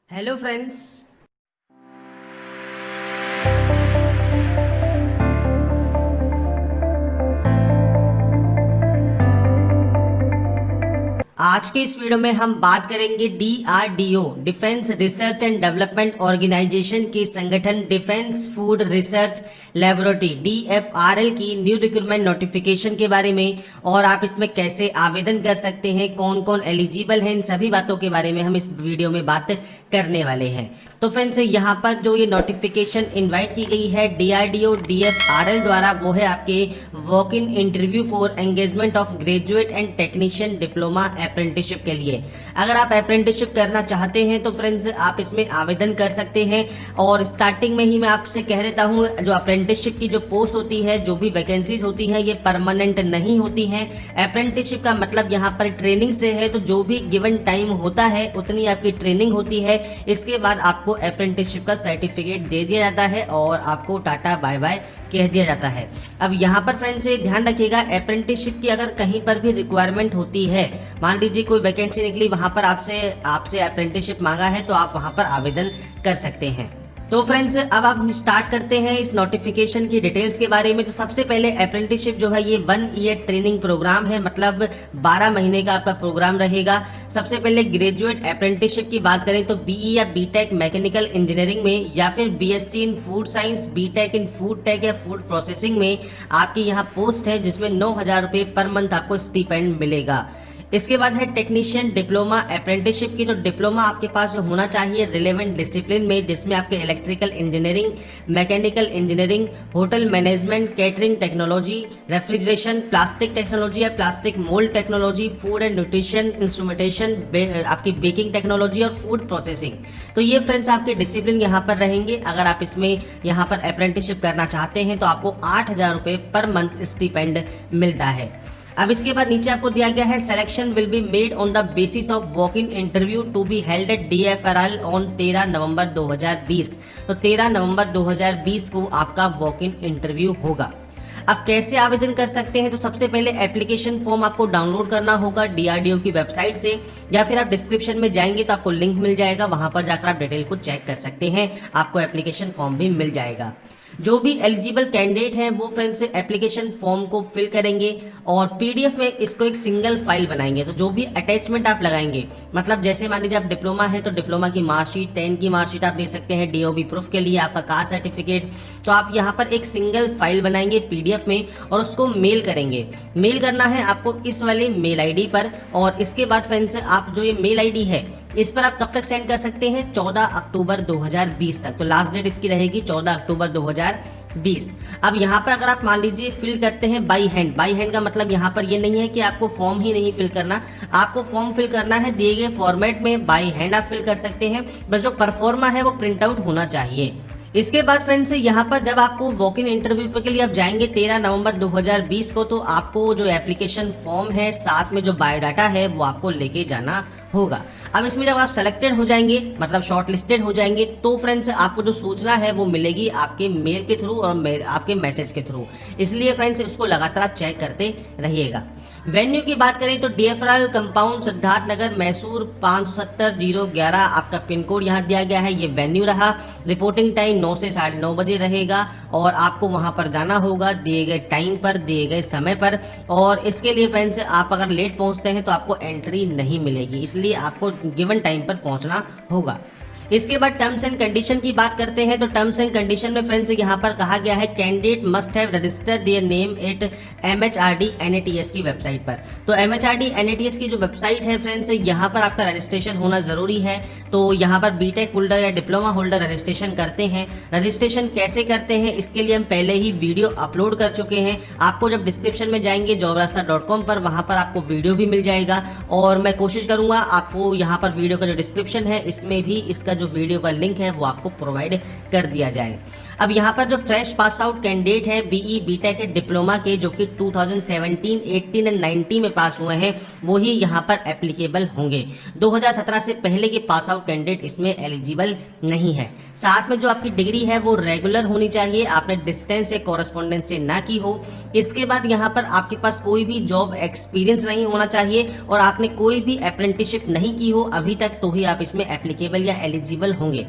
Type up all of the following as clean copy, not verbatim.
Hello friends. आज के इस वीडियो में हम बात करेंगे DRDO defence research and development organisation के संगठन defence food research laboratory DFRL की न्यू रिक्रूटमेंट नोटिफिकेशन के बारे में और आप इसमें कैसे आवेदन कर सकते हैं, कौन कौन एलिजिबल है, इन सभी बातों के बारे में हम इस वीडियो में बात करने वाले हैं। तो फ्रेंड्स, यहाँ पर जो ये नोटिफिकेशन इनवाइट की गई है डीआरडीओ डीएफआरएल द्वारा, वो है आपके walk in interview for engagement of graduate and technician diploma apprenticeship के लिए। अगर आप अप्रेंटिसशिप करना चाहते हैं तो फ्रेंड्स आप इसमें आवेदन कर सकते हैं। और स्टार्टिंग में ही मैं आपसे कह देता हूँ, जो अप्रेंटिसशिप की जो पोस्ट होती है, जो भी वैकेंसीज होती हैं, ये परमानेंट नहीं होती हैं। अप्रेंटिसशिप का मतलब यहाँ पर ट्रेनिंग से है, तो जो भी गिवन टाइम होता है उतनी आपकी ट्रेनिंग होती है। इसके बाद आपको अप्रेंटिसशिप का सर्टिफिकेट दे दिया जाता है और आपको टाटा बाय बाय कह दिया जाता है। अब यहाँ पर फ्रेंड्स ध्यान रखिएगा, अप्रेंटिसशिप की अगर कहीं पर भी रिक्वायरमेंट होती है, मान लीजिए कोई वैकेंसी निकली, वहां पर आपसे अप्रेंटिसशिप मांगा है, तो आप वहां पर आवेदन कर सकते हैं। तो फ्रेंड्स, अब आप स्टार्ट करते हैं इस नोटिफिकेशन की डिटेल्स के बारे में। तो सबसे पहले अप्रेंटिसशिप जो है ये 1 ईयर ट्रेनिंग प्रोग्राम है, मतलब 12 महीने का आपका प्रोग्राम रहेगा। सबसे पहले ग्रेजुएट अप्रेंटिसशिप की बात करें तो बीई या बीटेक मैकेनिकल इंजीनियरिंग में, या फिर BSc in food science, BTech in food tech या फूड प्रोसेसिंग में आपकी यहाँ पोस्ट है, जिसमें 9,000 रुपये पर मंथ आपको स्टीपेंड मिलेगा। इसके बाद है टेक्नीशियन डिप्लोमा अप्रेंटिसशिप की। तो डिप्लोमा आपके पास होना चाहिए रिलेवेंट डिसिप्लिन में, जिसमें आपके electrical engineering, mechanical engineering, hotel management, catering technology, refrigeration, plastic technology या plastic mould technology, food and nutrition, instrumentation, आपकी बेकिंग टेक्नोलॉजी और फूड प्रोसेसिंग। तो ये फ्रेंड्स आपके डिसिप्लिन यहाँ पर रहेंगे। अगर आप इसमें यहाँ पर अप्रेंटिसशिप करना चाहते हैं तो आपको 8,000 रुपये पर मंथ स्टीपेंड मिलता है। अब इसके बाद नीचे आपको दिया गया है, selection will be made on the basis of walk in interview to be held at DFRL on 13 November 2020। तो 13 नवंबर 2020 को आपका वॉक इन इंटरव्यू होगा। अब कैसे आवेदन कर सकते हैं? तो सबसे पहले एप्लीकेशन फॉर्म आपको डाउनलोड करना होगा डीआरडीओ की वेबसाइट से, या फिर आप डिस्क्रिप्शन में जाएंगे तो आपको लिंक मिल जाएगा, वहां पर जाकर आप डिटेल को चेक कर सकते हैं, आपको एप्लीकेशन फॉर्म भी मिल जाएगा। जो भी एलिजिबल कैंडिडेट हैं वो फ्रेंड्स एप्लीकेशन फॉर्म को फिल करेंगे और पीडीएफ में इसको एक सिंगल फाइल बनाएंगे। तो जो भी अटैचमेंट आप लगाएंगे, मतलब जैसे मान लीजिए आप डिप्लोमा है तो डिप्लोमा की मार्कशीट, 10 की मार्कशीट आप दे सकते हैं, डीओबी प्रूफ के लिए आपका कास्ट सर्टिफिकेट। तो आप यहाँ पर एक सिंगल फाइल बनाएंगे पीडीएफ में और उसको मेल करेंगे। मेल करना है आपको इस वाले मेल आईडी पर। और इसके बाद फ्रेंड्स आप जो ये मेल आईडी है इस पर आप कब तक सेंड कर सकते हैं? 14 अक्टूबर 2020 तक। तो लास्ट डेट इसकी रहेगी 14 अक्टूबर 2020। अब यहाँ पर अगर आप मान लीजिए फिल करते हैं बाई हैंड, बाई हैंड का मतलब यहाँ पर ये नहीं है कि आपको फॉर्म ही नहीं फिल करना, आपको फॉर्म फिल करना है दिए गए फॉर्मेट में, बाई हैंड आप फिल कर सकते हैं, बस जो परफॉर्मा है वो प्रिंट आउट होना चाहिए। इसके बाद फ्रेंड्स यहाँ पर जब आपको वॉक इन इंटरव्यू के लिए आप जाएंगे 13 नवंबर 2020 को, तो आपको जो एप्लीकेशन फॉर्म है साथ में जो बायोडाटा है वो आपको लेके जाना होगा। अब इसमें जब आप सेलेक्टेड हो जाएंगे, मतलब शॉर्ट लिस्टेड हो जाएंगे, तो फ्रेंड्स आपको जो सूचना है वो मिलेगी आपके मेल के थ्रू और आपके मैसेज के थ्रू। इसलिए फ्रेंड्स उसको लगातार आप चेक करते रहिएगा। वेन्यू की बात करें तो डीएफआरएल कंपाउंड सिद्धार्थ नगर मैसूर 570-011 आपका पिन कोड यहाँ दिया गया है, ये वेन्यू रहा। रिपोर्टिंग टाइम 9 से 9:30 बजे रहेगा और आपको वहां पर जाना होगा दिए गए टाइम पर, दिए गए समय पर। और इसके लिए फ्रेंड्स आप अगर लेट पहुंचते हैं तो आपको एंट्री नहीं मिलेगी, इसलिए आपको गिवन टाइम पर पहुंचना होगा। इसके बाद टर्म्स एंड कंडीशन की बात करते हैं। तो टर्म्स एंड कंडीशन में फ्रेंड्स यहाँ पर कहा गया है, candidate must have registered their name at MHRD NATS की वेबसाइट पर। तो एमएचआरडी एनएटीएस की जो वेबसाइट है फ्रेंड्स, यहाँ पर आपका रजिस्ट्रेशन होना जरूरी है। तो यहाँ पर बीटेक होल्डर या डिप्लोमा होल्डर रजिस्ट्रेशन करते हैं। रजिस्ट्रेशन कैसे करते हैं इसके लिए हम पहले ही वीडियो अपलोड कर चुके हैं। आपको जब डिस्क्रिप्शन में जाएंगे jobrasta.com पर, वहां पर आपको वीडियो भी मिल जाएगा और मैं कोशिश करूंगा आपको यहाँ पर वीडियो का जो डिस्क्रिप्शन है इसमें भी इसका जो वीडियो का लिंक है वो आपको प्रोवाइड कर दिया जाए। अब यहाँ पर जो फ्रेश पास आउट कैंडिडेट है बीई बीटेक के डिप्लोमा के, जो कि 2017, 18 एंड 19 में पास हुए हैं, वो ही यहाँ पर एप्लीकेबल होंगे। 2017 से पहले के पास आउट कैंडिडेट इसमें एलिजिबल नहीं है। साथ में जो आपकी डिग्री है वो रेगुलर होनी चाहिए, आपने डिस्टेंस या कॉरेस्पॉन्डेंस से ना की हो। इसके बाद यहाँ पर आपके पास कोई भी जॉब एक्सपीरियंस नहीं होना चाहिए और आपने कोई भी अप्रेंटिसशिप नहीं की हो अभी तक, तो ही आप इसमें एप्लीकेबल या एलिजिबल एलिजिबल होंगे।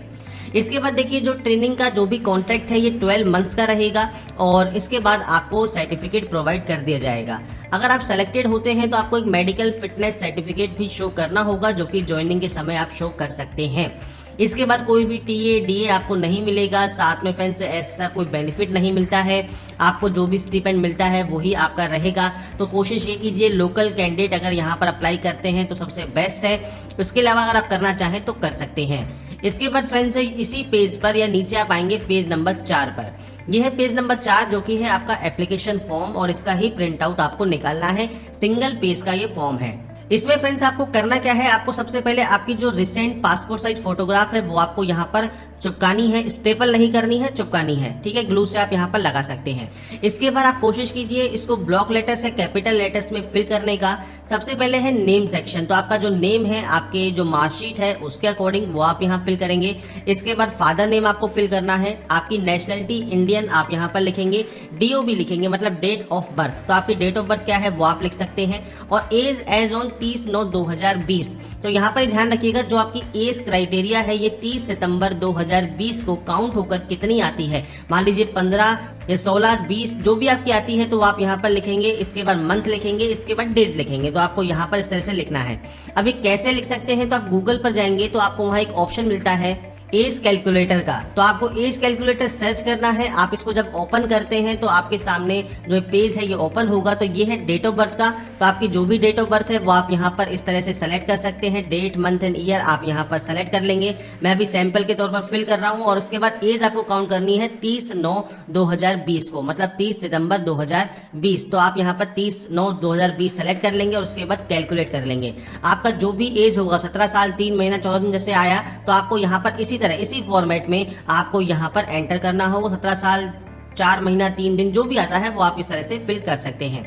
इसके बाद देखिए जो ट्रेनिंग का जो भी कॉन्ट्रैक्ट है ये 12 मंथ्स का रहेगा और इसके बाद आपको सर्टिफिकेट प्रोवाइड कर दिया जाएगा। अगर आप सेलेक्टेड होते हैं तो आपको एक मेडिकल फिटनेस सर्टिफिकेट भी शो करना होगा जो कि ज्वाइनिंग के समय आप शो कर सकते हैं। इसके बाद कोई भी टीए डीए आपको नहीं मिलेगा, साथ में फ्रेंड्स एक्स्ट्रा कोई बेनिफिट नहीं मिलता है, आपको जो भी स्टिपेंड मिलता है वही आपका रहेगा। तो कोशिश ये कीजिए लोकल कैंडिडेट अगर यहाँ पर अप्लाई करते हैं तो सबसे बेस्ट है। उसके अलावा अगर आप करना चाहें तो कर सकते हैं। इसके बाद फ्रेंड्स इसी पेज पर या नीचे आप आएंगे पेज नंबर 4 पर। यह है पेज नंबर 4 जो कि है आपका एप्लीकेशन फॉर्म और इसका ही प्रिंट आउट आपको निकालना है। सिंगल पेज का ये फॉर्म है। इसमें फ्रेंड्स आपको करना क्या है, आपको सबसे पहले आपकी जो रिसेंट पासपोर्ट साइज फोटोग्राफ है वो आपको यहाँ पर चिपकानी है। स्टेपल नहीं करनी है, चिपकानी है, ठीक है। ग्लू से आप यहाँ पर लगा सकते हैं। इसके बाद आप कोशिश कीजिए इसको ब्लॉक लेटर्स या कैपिटल लेटर्स में फिल करने का। सबसे पहले है नेम सेक्शन, तो आपका जो नेम है आपके जो मार्कशीट है उसके अकॉर्डिंग वो आप यहाँ फिल करेंगे। इसके बाद फादर नेम आपको फिल करना है। आपकी नेशनलिटी इंडियन आप यहाँ पर लिखेंगे। डीओबी लिखेंगे मतलब डेट ऑफ बर्थ, तो आपकी डेट ऑफ बर्थ क्या है वो आप लिख सकते हैं। और एज एज ऑन 30/9/2020, तो यहाँ पर ध्यान रखिएगा जो आपकी एज क्राइटेरिया है ये 30 सितंबर 2020 को काउंट होकर कितनी आती है। मान लीजिए 15 या 16, 20 जो भी आपकी आती है तो आप यहाँ पर लिखेंगे। इसके बाद मंथ लिखेंगे, इसके बाद डेज लिखेंगे। तो आपको यहाँ पर इस तरह से लिखना है। अभी कैसे लिख सकते हैं, तो आप गूगल पर जाएंगे तो आपको वहाँ एक ऑप्शन मिलता है एज कैलकुलेटर का। तो आपको एज कैलकुलेटर सर्च करना है। आप इसको जब ओपन करते हैं तो आपके सामने जो पेज है ये ओपन होगा। तो ये है डेट ऑफ बर्थ का, तो आपकी जो भी डेट ऑफ बर्थ है वो आप यहाँ पर इस तरह से सेलेक्ट कर सकते हैं। डेट, मंथ एंड ईयर आप यहाँ पर सेलेक्ट कर लेंगे। मैं अभी सैंपल के तौर पर फिल कर रहा हूँ। और उसके बाद एज आपको काउंट करनी है 30/9/2020 को, मतलब 30 सितंबर 2020। तो आप यहाँ पर 30/9/2020 सेलेक्ट कर लेंगे और उसके बाद कैलकुलेट कर लेंगे। आपका जो भी एज होगा 17 साल 3 महीना 14 दिन जैसे आया, तो आपको यहाँ पर इसी फॉर्मेट में आपको यहाँ पर एंटर करना होगा। 17 साल 4 महीना 3 दिन जो भी आता है वो आप इस तरह से फिल कर सकते हैं।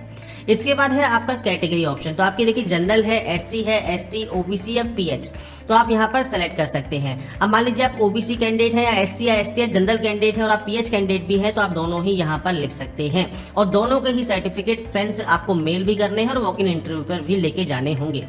इसके बाद है आपका कैटेगरी ऑप्शन, तो आपकी देखिए जनरल है, एससी है, एसटी, ओबीसी या पीएच, तो आप यहाँ पर सेलेक्ट कर सकते हैं। अब मान लीजिए आप ओबीसी कैंडिडेट है या एससी या एसटी या जनरल कैंडिडेट है और आप पीएच कैंडिडेट भी है, तो आप दोनों ही यहाँ पर लिख सकते हैं। और दोनों के ही सर्टिफिकेट फ्रेंड्स आपको मेल भी करने हैं और वॉक इन इंटरव्यू पर भी लेके जाने होंगे।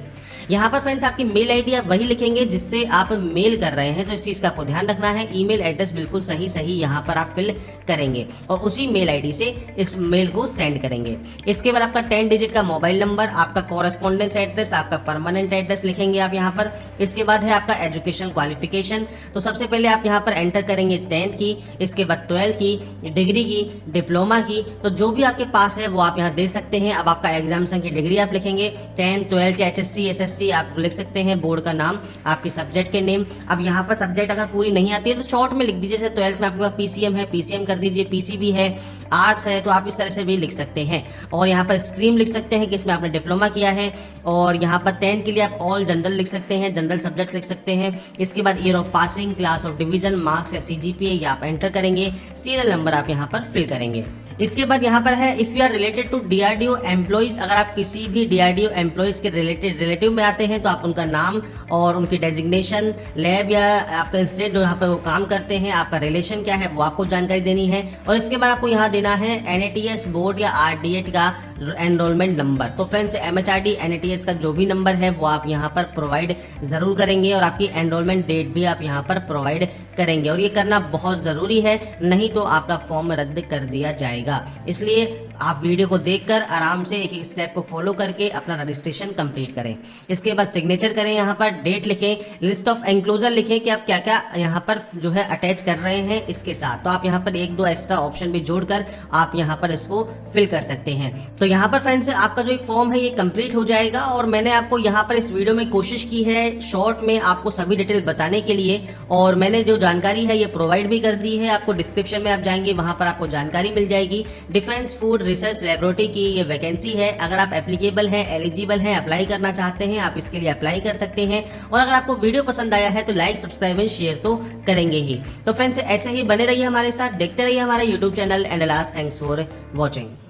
यहाँ पर फ्रेंड्स आपकी मेल आईडी आप वही लिखेंगे जिससे आप मेल कर रहे हैं, तो इस चीज़ का आपको ध्यान रखना है। ईमेल एड्रेस बिल्कुल सही यहाँ पर आप फिल करेंगे और उसी मेल आईडी से इस मेल को सेंड करेंगे। इसके बाद आपका 10 डिजिट का मोबाइल नंबर, आपका कॉरेस्पॉन्डेंस एड्रेस, आपका परमानेंट एड्रेस लिखेंगे आप यहाँ पर। इसके बाद है आपका एजुकेशन क्वालिफिकेशन, तो सबसे पहले आप यहाँ पर एंटर करेंगे 10th की, इसके बाद 12th की, डिग्री की, डिप्लोमा की, तो जो भी आपके पास है वो आप यहाँ दे सकते हैं। अब आपका एग्जामिनेशन की डिग्री आप लिखेंगे, 10th 12th HSC SSC आप लिख सकते हैं, बोर्ड का नाम, आपके सब्जेक्ट के नेम। अब यहाँ पर सब्जेक्ट अगर पूरी नहीं आती है तो शॉर्ट में लिख दीजिए। जैसे 12th में आपके पास पीसीएम है, पीसीएम कर दीजिए, पीसीबी है, आर्ट्स है, तो आप इस तरह से भी लिख सकते हैं। और यहाँ पर स्ट्रीम लिख सकते हैं कि इसमें आपने डिप्लोमा किया है। और यहाँ पर 10th के लिए आप ऑल जनरल लिख सकते हैं, जनरल सब्जेक्ट लिख सकते हैं। इसके बाद year of passing, class of division, marks या सीजीपीए ये आप एंटर करेंगे। सीरियल नंबर आप यहाँ पर फिल करेंगे। इसके बाद यहाँ पर है if you are related to DRDO employees, अगर आप किसी भी डीआरडीओ एम्प्लॉइज के रिलेटिव में आते हैं तो आप उनका नाम और उनकी डेजिग्नेशन, लैब या आपका इंस्टीट्यूट जो यहाँ पर वो काम करते हैं, आपका रिलेशन क्या है वो आपको जानकारी देनी है। और इसके बाद आपको यहाँ देना है एनएटीएस बोर्ड या आरडीएट का एनरोलमेंट नंबर। तो फ्रेंड्स एमएचआरडी एनएटीएस का जो भी नंबर है वो आप यहाँ पर प्रोवाइड जरूर करेंगे और आपकी एनरोलमेंट डेट भी आप यहाँ पर प्रोवाइड करेंगे। और ये करना बहुत जरूरी है, नहीं तो आपका फॉर्म रद्द कर दिया जाएगा। इसलिए आप वीडियो को देखकर आराम से एक एक स्टेप को फॉलो करके अपना रजिस्ट्रेशन कंप्लीट करें। इसके बाद सिग्नेचर करें, यहाँ पर डेट लिखें, लिस्ट ऑफ एंक्लोजर लिखें कि आप क्या क्या यहाँ पर जो है अटैच कर रहे हैं इसके साथ। तो आप यहाँ पर 1-2 एक्स्ट्रा ऑप्शन भी जोड़कर आप यहाँ पर इसको फिल कर सकते हैं। तो यहाँ पर फ्रेंड्स आपका जो फॉर्म है ये कंप्लीट हो जाएगा। और मैंने आपको यहाँ पर इस वीडियो में कोशिश की है शॉर्ट में आपको सभी डिटेल बताने के लिए, और मैंने जो जानकारी है ये प्रोवाइड भी कर दी है। आपको डिस्क्रिप्शन में आप जाएंगे वहां पर आपको जानकारी मिल जाएगी। डिफेंस फूड रिसर्च लेबोरेटरी की ये वैकेंसी है। अगर आप एप्लीकेबल हैं, एलिजिबल हैं, अप्लाई करना चाहते हैं, आप इसके लिए अप्लाई कर सकते हैं। और अगर आपको वीडियो पसंद आया है तो लाइक, सब्सक्राइब एंड शेयर तो करेंगे ही। तो फ्रेंड्स ऐसे ही बने रहिए हमारे साथ, देखते रहिए हमारे YouTube channel. And last thanks for watching.